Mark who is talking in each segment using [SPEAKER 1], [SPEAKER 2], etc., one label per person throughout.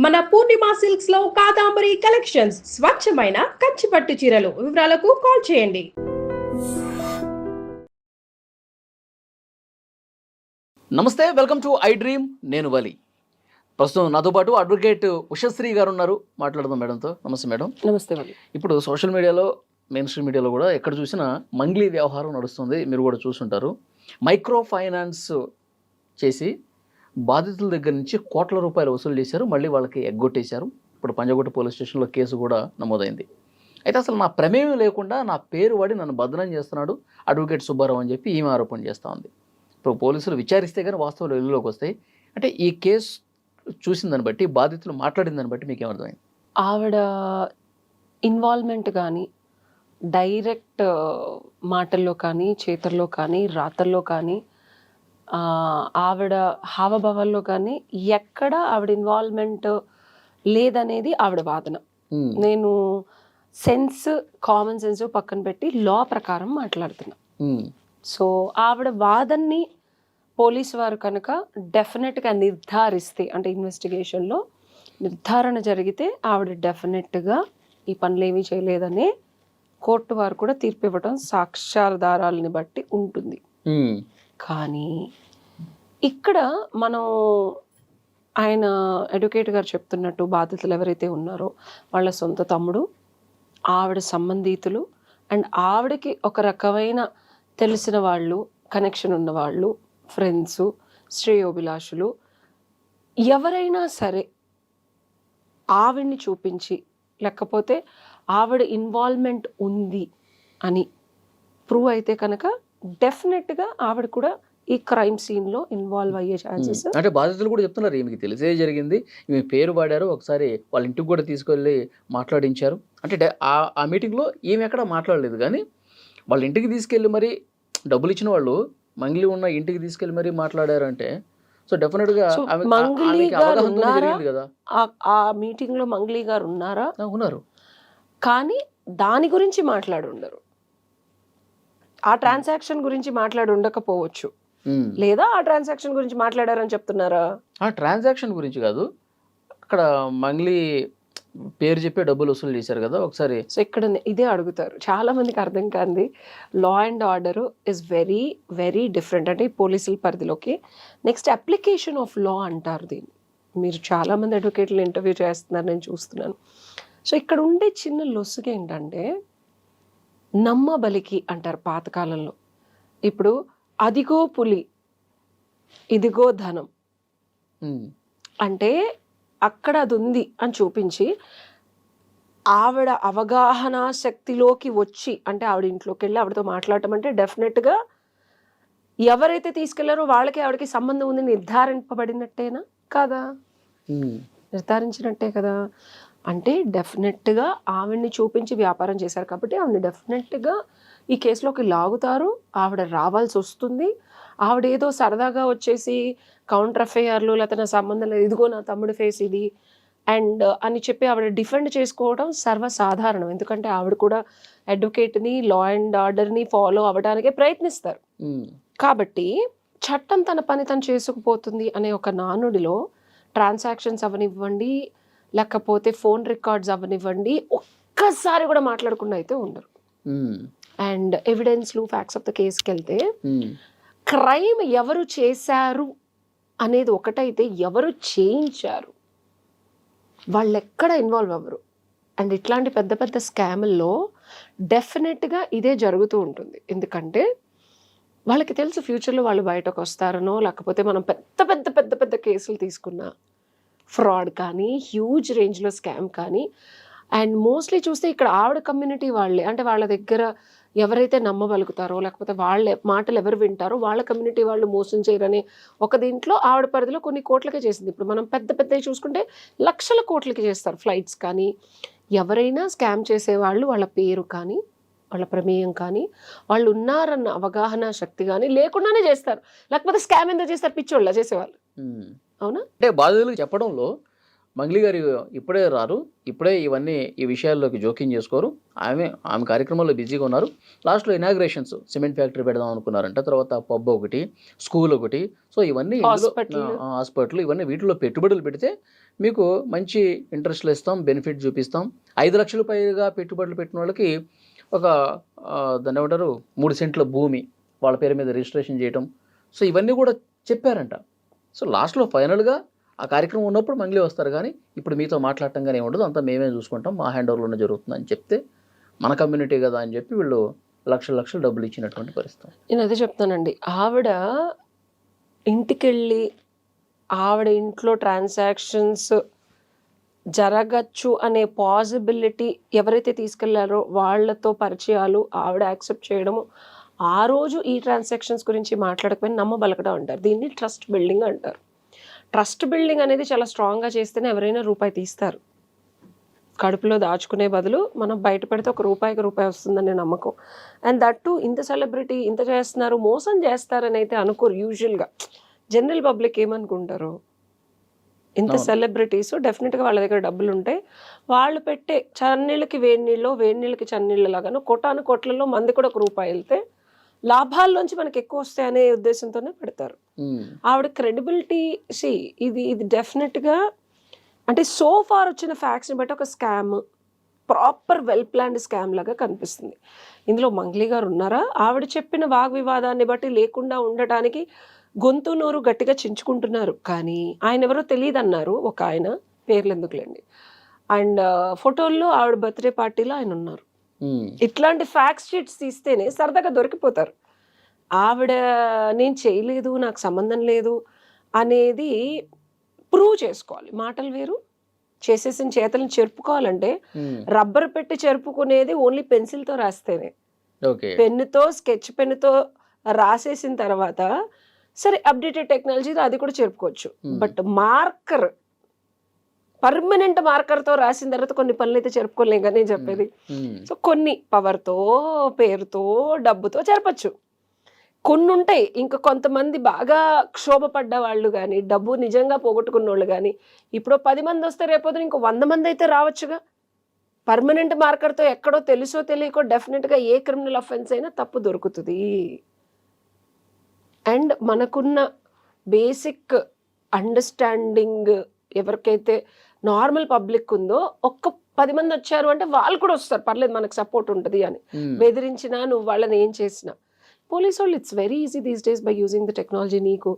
[SPEAKER 1] మన పూర్ణిమ సిల్క్స్ లో కాదాంబరి కలెక్షన్స్ స్వచ్ఛమైన కంచి పట్టు చీరలు. వివరాలకు కాల్ చేయండి.
[SPEAKER 2] నమస్తే, వెల్కమ్ టు ఐ డ్రీమ్. నేను వలి. ప్రస్తుతం నాతో పాటు అడ్వకేట్ ఉషశ్రీ గారు ఉన్నారు. మాట్లాడదాం మేడంతో. నమస్తే మేడం.
[SPEAKER 3] నమస్తే వలి.
[SPEAKER 2] ఇప్పుడు సోషల్ మీడియాలో, మెయిన్ స్ట్రీమ్ మీడియాలో కూడా ఎక్కడ చూసినా మంగ్లీ వ్యవహారం నడుస్తుంది. మీరు కూడా చూసుంటారు. మైక్రో ఫైనాన్స్ చేసి బాధితుల దగ్గర నుంచి కోట్ల రూపాయలు వసూలు చేశారు. మళ్ళీ వాళ్ళకి ఎగ్గొట్టేశారు. ఇప్పుడు పంజాగుట్ట పోలీస్ స్టేషన్లో కేసు కూడా నమోదైంది. అయితే అసలు నా ప్రమేయం లేకుండా నా పేరు వాడి నన్ను బదనం చేస్తున్నాడు అడ్వకేట్ సుబ్బారావు అని చెప్పి ఈమె ఆరోపణ చేస్తూ ఉంది. ఇప్పుడు పోలీసులు విచారిస్తే కానీ వాస్తవాలు వెలుగులోకి వస్తాయి. అంటే ఈ కేసు చూసిన దాన్ని బట్టి, బాధితులు మాట్లాడిన దాన్ని బట్టి మీకు ఏమర్థమైంది?
[SPEAKER 3] ఆవిడ ఇన్వాల్వ్మెంట్ కానీ డైరెక్ట్ మాటల్లో కానీ, చేతల్లో కానీ, రాతల్లో కానీ, ఆవిడ హావభావాల్లో కానీ ఎక్కడ ఆవిడ ఇన్వాల్వ్మెంట్ లేదనేది ఆవిడ వాదన. నేను కామన్ సెన్స్ పక్కన పెట్టి లా ప్రకారం మాట్లాడుతున్నా. సో ఆవిడ వాదనని పోలీసు వారు కనుక డెఫినెట్గా నిర్ధారిస్తే, అంటే ఇన్వెస్టిగేషన్లో నిర్ధారణ జరిగితే ఆవిడ డెఫినెట్గా ఈ పనులు ఏమీ చేయలేదనే కోర్టు వారు కూడా తీర్పు ఇవ్వడం సాక్ష్యాధారాలని బట్టి ఉంటుంది. కానీ ఇక్కడ మనం ఆయన అడ్వకేట్ గారు చెప్తున్నట్టు బాధితులు ఎవరైతే ఉన్నారో వాళ్ళ సొంత తమ్ముడు, ఆవిడ సంబంధితులు, అండ్ ఆవిడకి ఒక రకమైన తెలిసిన వాళ్ళు, కనెక్షన్ ఉన్నవాళ్ళు, ఫ్రెండ్స్, శ్రేయోభిలాషులు ఎవరైనా సరే ఆవిడ్ని చూపించి, లేకపోతే ఆవిడ ఇన్వాల్వ్మెంట్ ఉంది అని ప్రూవ్ అయితే కనుక డెఫినెట్గా ఆవిడ కూడా ఈ క్రైమ్ సీన్లో ఇన్వాల్వ్ అయ్యే ఛాన్సెస్.
[SPEAKER 2] అంటే బాధితులు కూడా చెప్తున్నారు ఈమెకి తెలిసే జరిగింది, ఈమె పేరు వాడారు, ఒకసారి వాళ్ళ ఇంటికి కూడా తీసుకెళ్ళి మాట్లాడించారు. అంటే ఆ మీటింగ్లో ఈమె ఎక్కడ మాట్లాడలేదు, కానీ వాళ్ళ ఇంటికి తీసుకెళ్ళి మరి డబ్బులు ఇచ్చిన వాళ్ళు మంగ్లీ ఉన్న ఇంటికి తీసుకెళ్ళి మరీ మాట్లాడారంటే సో డెఫినెట్గా
[SPEAKER 3] మంగ్లీ గారు ఉన్నారా?
[SPEAKER 2] కదా
[SPEAKER 3] ఆ మీటింగ్ లో మంగ్లీ గారు ఉన్నారా?
[SPEAKER 2] ఉన్నారు.
[SPEAKER 3] కానీ దాని గురించి మాట్లాడి ఉండరు. ఆ ట్రాన్సాక్షన్ గురించి మాట్లాడి ఉండకపోవచ్చు, లేదా ఆ ట్రాన్సాక్షన్ గురించి మాట్లాడారని చెప్తున్నారా?
[SPEAKER 2] ఆ ట్రాన్సాక్షన్ గురించి కాదు, అక్కడ మంగ్లీ పేరు చెప్పే డబ్బులు వసూలు చేశారు కదా ఒకసారి.
[SPEAKER 3] సో ఇక్కడ ఇదే అడుగుతారు చాలా మందికి అర్థం కాంది. Law and order is very very different. అంటే పోలీసుల పరిధిలోకి నెక్స్ట్ అప్లికేషన్ ఆఫ్ లా అంటారు దీన్ని. మీరు చాలామంది అడ్వకేట్లు ఇంటర్వ్యూ చేస్తున్నారు, నేను చూస్తున్నాను. సో ఇక్కడ ఉండే చిన్న లొసుగు ఏంటంటే నమ్మబలికి అంటారు పాతకాలంలో. ఇప్పుడు అదిగో పులి ఇదిగో ధనం అంటే అక్కడ అది ఉంది అని చూపించి ఆవిడ అవగాహన శక్తిలోకి వచ్చి, అంటే ఆవిడ ఇంట్లోకి వెళ్ళి ఆవిడతో మాట్లాడటం అంటే డెఫినెట్గా ఎవరైతే తీసుకెళ్లారో వాళ్ళకి ఆవిడకి సంబంధం ఉంది నిర్ధారింపబడినట్టేనా కాదా? నిర్ధారించినట్టే కదా. అంటే డెఫినెట్గా ఆవిడ్ని చూపించి వ్యాపారం చేశారు కాబట్టి ఆవిడని డెఫినెట్గా ఈ కేసులోకి లాగుతారు. ఆవిడ రావాల్సి వస్తుంది. ఆవిడ ఏదో సరదాగా వచ్చేసి కౌంటర్ ఎఫ్ఐఆర్లు లేకపోతే నా సంబంధం లేదు, ఇదిగో నా తమ్ముడి ఫేస్ ఇది అండ్ అని చెప్పి ఆవిడ డిఫెండ్ చేసుకోవడం సర్వసాధారణం. ఎందుకంటే ఆవిడ కూడా అడ్వకేట్ని, లా అండ్ ఆర్డర్ని ఫాలో అవ్వడానికే ప్రయత్నిస్తారు. కాబట్టి చట్టం తన పని తను చేసుకుపోతుంది అనే ఒక నానుడిలో ట్రాన్సాక్షన్స్ అవనివ్వండి, లేకపోతే ఫోన్ రికార్డ్స్ అవనివ్వండి, ఒక్కసారి కూడా మాట్లాడకుండా అయితే ఉండరు. అండ్ ఎవిడెన్స్లు, ఫ్యాక్ట్స్ ఆఫ్ ద కేసుకి వెళ్తే క్రైమ్ ఎవరు చేశారు అనేది ఒకటైతే ఎవరు చేయించారు వాళ్ళు ఎక్కడ ఇన్వాల్వ్ అవ్వరు. అండ్ ఇట్లాంటి పెద్ద పెద్ద స్కాముల్లో డెఫినెట్గా ఇదే జరుగుతూ ఉంటుంది. ఎందుకంటే వాళ్ళకి తెలుసు ఫ్యూచర్లో వాళ్ళు బయటకు వస్తారనో, లేకపోతే మనం పెద్ద పెద్ద పెద్ద పెద్ద కేసులు తీసుకున్నా ఫ్రాడ్ కానీ, హ్యూజ్ రేంజ్లో స్కామ్ కానీ, అండ్ మోస్ట్లీ చూస్తే ఇక్కడ ఆవిడ కమ్యూనిటీ వాళ్ళే, అంటే వాళ్ళ దగ్గర ఎవరైతే నమ్మగలుగుతారో లేకపోతే వాళ్ళ మాటలు ఎవరు వింటారో వాళ్ళ కమ్యూనిటీ వాళ్ళు మోసం చేయరని ఒక దీంట్లో ఆవిడ పరిధిలో కొన్ని కోట్లకే చేసింది. ఇప్పుడు మనం పెద్ద పెద్దవి చూసుకుంటే లక్షల కోట్లకి చేస్తారు ఫ్లైట్స్ కానీ. ఎవరైనా స్కామ్ చేసేవాళ్ళు వాళ్ళ పేరు కానీ, వాళ్ళ ప్రమేయం కానీ, వాళ్ళు ఉన్నారన్న అవగాహన శక్తి కానీ లేకుండానే చేస్తారు. లేకపోతే స్కామ్ ఎందుకు చేస్తారు? పిచ్చోళ్ళ చేసేవాళ్ళు. అవునా?
[SPEAKER 2] అంటే బాధితులకు చెప్పడంలో మంగ్లీ గారు ఇప్పుడే రారు, ఇప్పుడే ఈ విషయాల్లోకి జోక్యం చేసుకోరు. ఆమె కార్యక్రమాల్లో బిజీగా ఉన్నారు. లాస్ట్లో ఇనాగ్రేషన్స్, సిమెంట్ ఫ్యాక్టరీ పెడదాం అనుకున్నారంట, తర్వాత పబ్ ఒకటి, స్కూల్ ఒకటి. సో ఇవన్నీ హాస్పిటల్, ఇవన్నీ వీటిలో పెట్టుబడులు పెడితే మీకు మంచి ఇంట్రెస్ట్లు ఇస్తాం, బెనిఫిట్ చూపిస్తాం. 5 లక్షల పైగా పెట్టుబడులు పెట్టిన వాళ్ళకి దాన్ని ఏమంటారు 3 సెంట్ల భూమి వాళ్ళ పేరు మీద రిజిస్ట్రేషన్ చేయటం. సో ఇవన్నీ కూడా చెప్పారంట. సో లాస్ట్లో ఫైనల్గా ఆ కార్యక్రమం ఉన్నప్పుడు మంగ్లీ వస్తారు, కానీ ఇప్పుడు మీతో మాట్లాడటం కానీ ఉండదు, అంతా మేమే చూసుకుంటాం, మా హ్యాండ్ ఓవర్లోనే జరుగుతుందని చెప్తే మన కమ్యూనిటీ కదా అని చెప్పి వీళ్ళు లక్షలు డబ్బులు ఇచ్చినటువంటి పరిస్థితి.
[SPEAKER 3] నేను అదే చెప్తానండి, ఆవిడ ఇంటికెళ్ళి ఆవిడ ఇంట్లో ట్రాన్సాక్షన్స్ జరగచ్చు అనే పాసిబిలిటీ ఎవరైతే తీసుకెళ్లారో వాళ్ళతో పరిచయాలు ఆవిడ యాక్సెప్ట్ చేయడము, ఆ రోజు ఈ ట్రాన్సాక్షన్స్ గురించి మాట్లాడకపోయినా నమ్మబలకడం అంటారు. దీన్ని ట్రస్ట్ బిల్డింగ్ అంటారు. ట్రస్ట్ బిల్డింగ్ అనేది చాలా స్ట్రాంగ్గా చేస్తేనే ఎవరైనా రూపాయి తీస్తారు. కడుపులో దాచుకునే బదులు మనం బయట పెడితే రూపాయికి రూపాయి వస్తుందనే నమ్మకం. అండ్ దట్ టు ఇంత సెలబ్రిటీ ఇంత చేస్తున్నారు, మోసం చేస్తారని అయితే అనుకోరు. యూజువల్గా జనరల్ పబ్లిక్ ఏమనుకుంటారు, ఇంత సెలబ్రిటీస్ డెఫినెట్గా వాళ్ళ దగ్గర డబ్బులు ఉంటాయి, వాళ్ళు పెట్టే చన్నీళ్ళకి వేడి నీళ్ళకి చన్నీళ్ళ లాగాను కోట్లలో మంది కూడా రూపాయి వెళ్తే లాభాల్లోంచి మనకి ఎక్కువ వస్తాయి అనే ఉద్దేశంతోనే పెడతారు. ఆవిడ క్రెడిబిలిటీ ఇది డెఫినెట్గా అంటే సో ఫార్ వచ్చిన ఫ్యాక్ట్స్ని బట్టి ఒక scam, proper well planned scam లాగా కనిపిస్తుంది. ఇందులో మంగ్లీ గారు ఉన్నారా? ఆవిడ చెప్పిన వాగ్వివాదాన్ని బట్టి లేకుండా ఉండటానికి గొంతు నోరు గట్టిగా చించుకుంటున్నారు, కానీ ఆయన ఎవరో తెలియదు అన్నారు ఒక ఆయన, పేర్లు ఎందుకులేండి. అండ్ ఫోటోల్లో ఆవిడ బర్త్డే పార్టీలో ఆయన ఉన్నారు. ఇట్లాంటి ఫ్యాక్ట్ షీట్స్ తీస్తేనే సరదాగా దొరికిపోతారు. ఆవిడ నేను చేయలేదు, నాకు సంబంధం లేదు అనేది ప్రూవ్ చేసుకోవాలి. మాటలు వేరు, చేసేసిన చేతలను చెరుపుకోవాలంటే రబ్బర్ పెట్టి చెరుపుకునేది ఓన్లీ పెన్సిల్తో రాస్తేనే. పెన్నుతో స్కెచ్ పెన్నుతో రాసేసిన తర్వాత సరే అప్డేటెడ్ టెక్నాలజీతో అది కూడా చెరుపుకోవచ్చు. బట్ మార్కర్, పర్మనెంట్ మార్కర్తో రాసిన తర్వాత కొన్ని పనులు అయితే చెరుపుకోలేం కదా నేను చెప్పేది. సో కొన్ని పవర్తో, పేరుతో, డబ్బుతో చెరపచ్చు. కొన్ని ఉంటాయి ఇంకా కొంతమంది బాగా క్షోభపడ్డ వాళ్ళు కానీ, డబ్బు నిజంగా పోగొట్టుకున్న వాళ్ళు కానీ, ఇప్పుడు 10 మంది వస్తే రేపొద్దున ఇంకో 100 మంది అయితే రావచ్చుగా. పర్మనెంట్ మార్కర్తో ఎక్కడో తెలుసో తెలియకో డెఫినెట్గా ఏ క్రిమినల్ అఫెన్స్ అయినా తప్పు దొరుకుతుంది. అండ్ మనకున్న బేసిక్ అండర్స్టాండింగ్ ఎవరికైతే నార్మల్ పబ్లిక్ ఉందో, ఒక్క 10 మంది వచ్చారు అంటే వాళ్ళు కూడా వస్తారు, పర్లేదు మనకు సపోర్ట్ ఉంటుంది అని. బెదిరించినా నువ్వు వాళ్ళని ఏం చేసినా పోలీసు వాళ్ళు it's very easy these days by using the technology. నీకు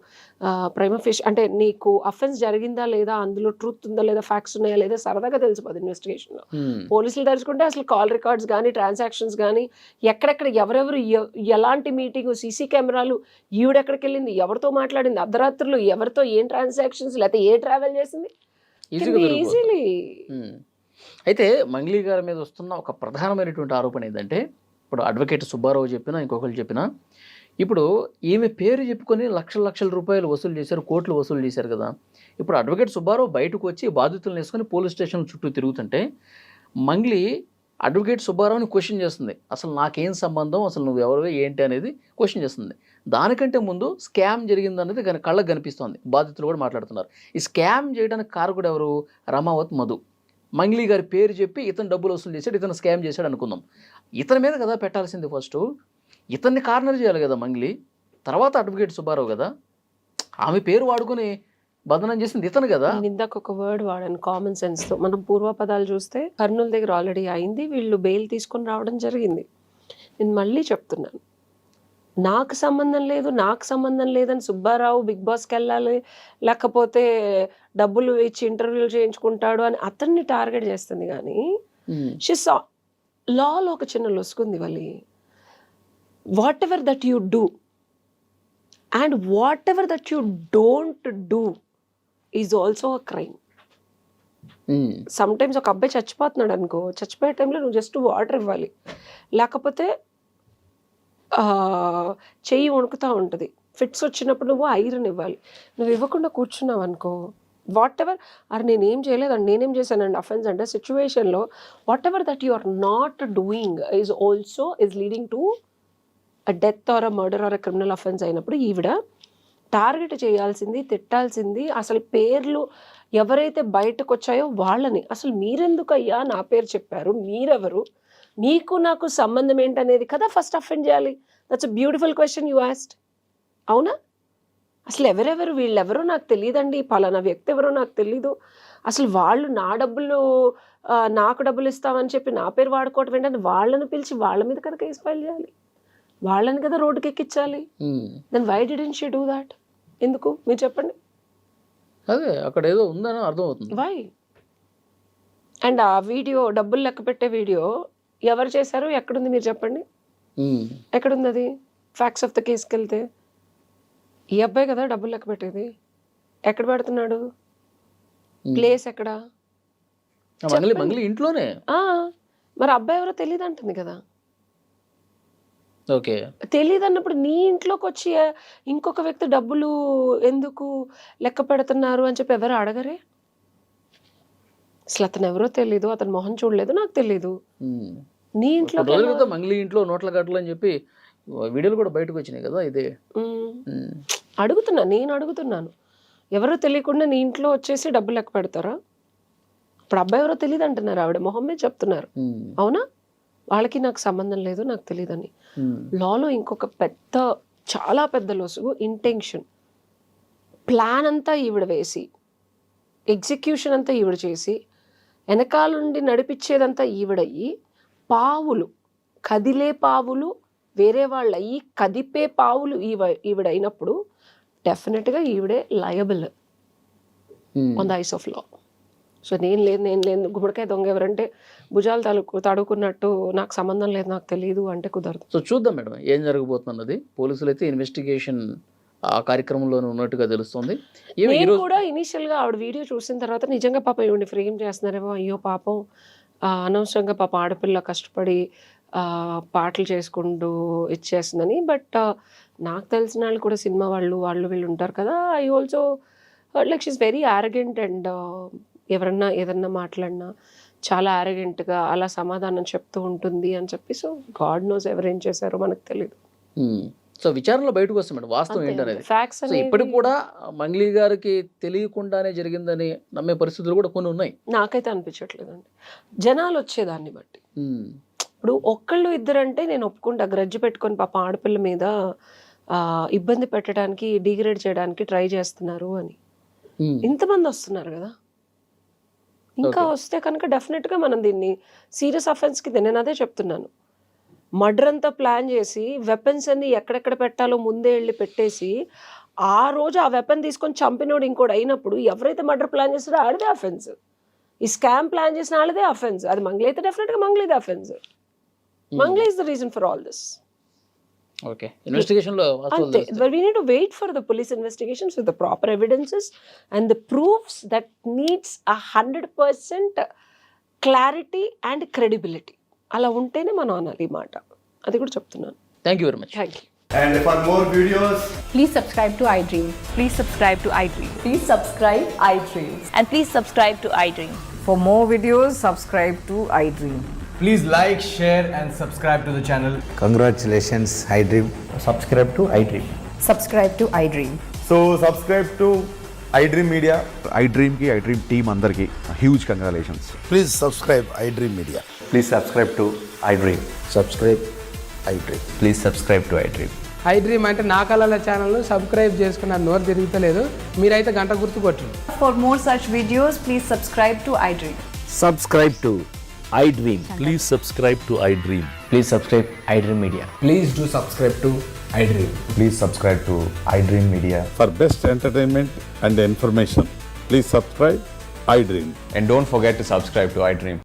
[SPEAKER 3] ప్రైమా ఫేషియల్ అంటే నీకు అఫెన్స్ జరిగిందా లేదా, అందులో ట్రూత్ ఉందా లేదా, ఫ్యాక్ట్స్ ఉన్నాయా లేదా సరదాగా తెలిసిపోదు ఇన్వెస్టిగేషన్లో. పోలీసులు తెలుసుకుంటే అసలు కాల్ రికార్డ్స్ కానీ, ట్రాన్సాక్షన్స్ కానీ, ఎక్కడెక్కడ ఎవరెవరు ఎలాంటి మీటింగ్, సీసీ కెమెరాలు, ఈవిడెక్కడికి వెళ్ళింది, ఎవరితో మాట్లాడింది, అర్ధరాత్రులు ఎవరితో ఏం ట్రాన్సాక్షన్స్, లేకపోతే ఏ ట్రావెల్ చేసింది, ఈజీలీ.
[SPEAKER 2] అయితే మంగ్లీ గారి మీద వస్తున్న ఒక ప్రధానమైనటువంటి ఆరోపణ ఏంటంటే, ఇప్పుడు అడ్వకేట్ సుబ్బారావు చెప్పినా, ఇంకొకరు చెప్పినా, ఇప్పుడు ఈమె పేరు చెప్పుకొని లక్షల రూపాయలు వసూలు చేశారు, కోట్లు వసూలు చేశారు కదా. ఇప్పుడు అడ్వకేట్ సుబ్బారావు బయటకు వచ్చి బాధితులను వేసుకొని పోలీస్ స్టేషన్ చుట్టూ తిరుగుతుంటే మంగ్లీ అడ్వకేట్ సుబ్బారావుని క్వశ్చన్ చేస్తుంది. అసలు నాకేం సంబంధం, అసలు నువ్వు ఎవరు ఏంటి అనేది క్వశ్చన్ చేస్తుంది. దానికంటే ముందు స్కామ్ జరిగిందనేది కళ్ళకు కనిపిస్తోంది, బాధితులు కూడా మాట్లాడుతున్నారు. ఈ స్కామ్ చేయడానికి కారకుడు ఎవరు? రమావత్ మధు. మంగ్లీ గారి పేరు చెప్పి ఇతను డబ్బులు వసూలు చేశాడు, ఇతను స్కామ్ చేశాడు అనుకుందాం. ఇతని మీద కదా పెట్టాల్సింది ఫస్ట్, ఇతన్ని కార్నర్ చేయాలి కదా మంగ్లీ, తర్వాత అడ్వకేట్ సుబ్బారావు కదా. ఆమె పేరు వాడుకొని బదనం చేసింది ఇతను కదా.
[SPEAKER 3] ఇందాక ఒక వర్డ్ వాడాను కామన్ సెన్స్తో. మనం పూర్వపదాలు చూస్తే కర్నూలు దగ్గర ఆల్రెడీ అయింది, వీళ్ళు బెయిల్ తీసుకొని రావడం జరిగింది. నేను మళ్ళీ చెప్తున్నాను, నాకు సంబంధం లేదని సుబ్బారావు బిగ్ బాస్కి వెళ్ళాలి, లేకపోతే డబ్బులు ఇచ్చి ఇంటర్వ్యూలు చేయించుకుంటాడు అని అతన్ని టార్గెట్ చేస్తుంది. కానీ లాలో ఒక చిన్న లొసుకుంది వాళ్ళి. Whatever that you do and whatever that you don't do is also a crime. Sometimes ఒక అబ్బాయి చచ్చిపోతున్నాడు అనుకో, చచ్చిపోయే టైంలో నువ్వు జస్ట్ వాటర్ ఇవ్వాలి, లేకపోతే చెయ్యి వణుకుతూ ఉంటుంది, ఫిట్స్ వచ్చినప్పుడు నువ్వు ఐరన్ ఇవ్వాలి. నువ్వు ఇవ్వకుండా కూర్చున్నావు అనుకో, వాట్ ఎవర్ అరే నేనేం చేయలేదండి, నేనేం చేశానండి అఫెన్స్ అంటే సిచ్యువేషన్లో whatever that you are not doing is also is leading to a death or a murder or a criminal offence అయినప్పుడు ఈవిడ టార్గెట్ చేయాల్సింది, తిట్టాల్సింది అసలు పేర్లు ఎవరైతే బయటకు వచ్చాయో వాళ్ళని. అసలు మీరెందుకు అయ్యా నా పేరు చెప్పారు, మీరెవరు, మీకు నాకు సంబంధం ఏంటనేది కదా ఫస్ట్ అఫెండ్ చేయాలి. That's a beautiful question you asked. అవునా? అసలు ఎవరెవరు, వీళ్ళెవరో నాకు తెలియదండి, పలానా వ్యక్తి ఎవరో నాకు తెలీదు, అసలు వాళ్ళు నా డబ్బులు నాకు డబ్బులు ఇస్తామని చెప్పి నా పేరు వాడుకోవటం ఏంటని వాళ్ళని పిలిచి వాళ్ళ మీద కదా కేసు ఫైల్ చేయాలి, వాళ్ళని కదా రోడ్డుకి ఎక్కించాలి. Then why didn't she do that? ఎందుకు మీరు చెప్పండి.
[SPEAKER 2] అదే అక్కడ ఏదో ఉందని అర్థం అవుతుంది.
[SPEAKER 3] వై? అండ్ ఆ వీడియో, డబ్బులు లెక్క పెట్టే వీడియో ఎవరు చేశారు, ఎక్కడుంది మీరు చెప్పండి. ఎక్కడుంది అది? ఫ్యాక్ట్స్ ఆఫ్ ద కేసుకి వెళ్తే ఈ అబ్బాయి కదా డబ్బులు లెక్క పెట్టేది. ఎక్కడ పెడుతున్నాడు? ప్లేస్ ఎక్కడ?
[SPEAKER 2] మంగ్లీ ఇంట్లోనే.
[SPEAKER 3] మరి అబ్బాయి ఎవరో తెలియదు అంటుంది కదా.
[SPEAKER 2] ఓకే,
[SPEAKER 3] తెలియదు అన్నప్పుడు నీ ఇంట్లోకి వచ్చి ఇంకొక వ్యక్తి డబ్బులు ఎందుకు లెక్క పెడుతున్నారు అని చెప్పి ఎవరు అడగరే? అసలు అతను ఎవరో తెలీదు, అతను మొహం చూడలేదు, నాకు తెలీదు. నీ ఇంట్లో
[SPEAKER 2] మంగ్లీ ఇంట్లో నోట్ల గట్లు అని చెప్పి వీడియోలు కూడా బయటకు వచ్చినాయి కదా. ఇదే
[SPEAKER 3] నేను అడుగుతున్నాను, ఎవరో తెలియకుండా నీ ఇంట్లో వచ్చేసి డబ్బులు లెక్క పెడతారా? ఇప్పుడు అబ్బాయి ఎవరో తెలియదు అంటున్నారు, ఆవిడ మొహం మీద చెప్తున్నారు. అవునా? వాళ్ళకి నాకు సంబంధం లేదు, నాకు తెలియదని. లాలో ఇంకొక పెద్ద, చాలా పెద్ద లొసుగు ఇంటెన్షన్. ప్లాన్ అంతా ఈవిడ వేసి, ఎగ్జిక్యూషన్ అంతా ఈవిడ చేసి, వెనకాల నుండి నడిపించేదంతా ఈవిడయ్యి, పావులు, కదిలే పావులు వేరే వాళ్ళు అయ్యి, కదిపే పావులు ఈవిడైనప్పుడు డెఫినెట్గా ఈవిడే liable on the eyes of law. So నేను లేదు గుమ్మడికాయ దొంగ ఎవరంటే భుజాలు తడుకున్నట్టు నాకు సంబంధం లేదు, నాకు తెలియదు అంటే కుదరదు.
[SPEAKER 2] సో చూద్దాం మేడం ఏం జరగబోతున్నది. పోలీసులు అయితే ఇన్వెస్టిగేషన్ ఆ కార్యక్రమంలోనే ఉన్నట్టుగా తెలుస్తుంది.
[SPEAKER 3] నేను కూడా ఇనీషియల్గా ఆవిడ వీడియో చూసిన తర్వాత నిజంగా పాపం ఈవిడ ఫ్రేమ్ చేస్తున్నారేమో, అయ్యో పాపం అనవసరంగా పాప ఆడపిల్ల కష్టపడి పాటలు చేసుకుంటూ ఇచ్చేస్తుందని. బట్ నాకు తెలిసిన వాళ్ళు కూడా సినిమా వాళ్ళు వీళ్ళు ఉంటారు కదా. I also like she's very arrogant and ఎవరన్నా ఏదన్నా మాట్లాడినా చాలా ఆరగెంట్గా అలా సమాధానం చెప్తూ ఉంటుంది అని చెప్పి. సో గాడ్ నోస్ ఎవరేం చేశారో మనకు తెలియదు.
[SPEAKER 2] సో విచారణలో బయటకు వస్తాం మేడం వాస్తవం ఏంటనేది.
[SPEAKER 3] ఫ్యాక్ట్స్
[SPEAKER 2] ఇప్పటికి కూడా మంగ్లీ గారికి తెలియకుండానే జరిగిందని నమ్మే పరిస్థితులు కూడా కొన్ని ఉన్నాయి.
[SPEAKER 3] నాకైతే అనిపించట్లేదండి, జనాలు వచ్చేదాన్ని బట్టి. ఇప్పుడు ఒక్కళ్ళు ఇద్దరంటే నేను ఒప్పుకుంటా, గ్రడ్జ్ పెట్టుకొని పాప ఆడపిల్ల మీద ఇబ్బంది పెట్టడానికి, డిగ్రేడ్ చేయడానికి ట్రై చేస్తున్నారు అని. ఇంతమంది వస్తున్నారు కదా, ఇంకా వస్తే కనుక డెఫినెట్గా మనం దీన్ని సీరియస్ అఫెన్స్ కింద, నేను అదే చెప్తున్నాను. మర్డర్ అంతా ప్లాన్ చేసి వెపన్స్ అన్ని ఎక్కడెక్కడ పెట్టాలో ముందే వెళ్ళి పెట్టేసి, ఆ రోజు ఆ వెపన్ తీసుకొని చంపినోడు ఇంకోటి అయినప్పుడు ఎవరైతే మర్డర్ ప్లాన్ చేస్తారో ఆడిదే అఫెన్స్. ఈ స్కామ్ ప్లాన్ చేసిన వాళ్ళదే అఫెన్స్. అది మంగ్లీ అయితే డెఫినెట్గా మంగ్లీదే offence. Mangli is the reason for all this.
[SPEAKER 2] Okay. Investigation lo
[SPEAKER 3] ante, but we need to wait for the police investigations with the proper evidences and the proofs that needs 100% clarity and credibility. అలా ఉంటేనే మనం అనాలి ఈ మాట. అది కూడా చెప్తున్నాను.
[SPEAKER 2] Thank you very much.
[SPEAKER 3] Thank you.
[SPEAKER 4] And for more videos,
[SPEAKER 5] Please subscribe to iDream.
[SPEAKER 6] Please subscribe to iDream.
[SPEAKER 5] Please subscribe iDream.
[SPEAKER 6] And please subscribe to iDream.
[SPEAKER 5] For more videos, subscribe to iDream.
[SPEAKER 4] please like, share and subscribe to the channel.
[SPEAKER 7] Congratulations, iDream.
[SPEAKER 4] Subscribe to iDream.
[SPEAKER 5] Subscribe to iDream.
[SPEAKER 4] So subscribe to iDream Media.
[SPEAKER 8] iDream ki iDream team andarki huge congratulations.
[SPEAKER 7] Please subscribe iDream Media.
[SPEAKER 9] Please subscribe to iDream.
[SPEAKER 7] Subscribe iDream.
[SPEAKER 9] Please subscribe to iDream.
[SPEAKER 10] iDream అంటే నా కళల ఛానల్ను subscribe చేసుకున్న నోరు తిరుగుతలేదు, మీరైతే గంట గుర్తు కొట్టండి.
[SPEAKER 5] For more such videos, please subscribe to iDream.
[SPEAKER 7] Subscribe to iDream.
[SPEAKER 9] Please subscribe to iDream. Please subscribe iDream Media.
[SPEAKER 4] Please do subscribe to iDream.
[SPEAKER 9] Please subscribe to iDream Media.
[SPEAKER 8] For best entertainment and information, please subscribe iDream.
[SPEAKER 9] And don't forget to subscribe to iDream.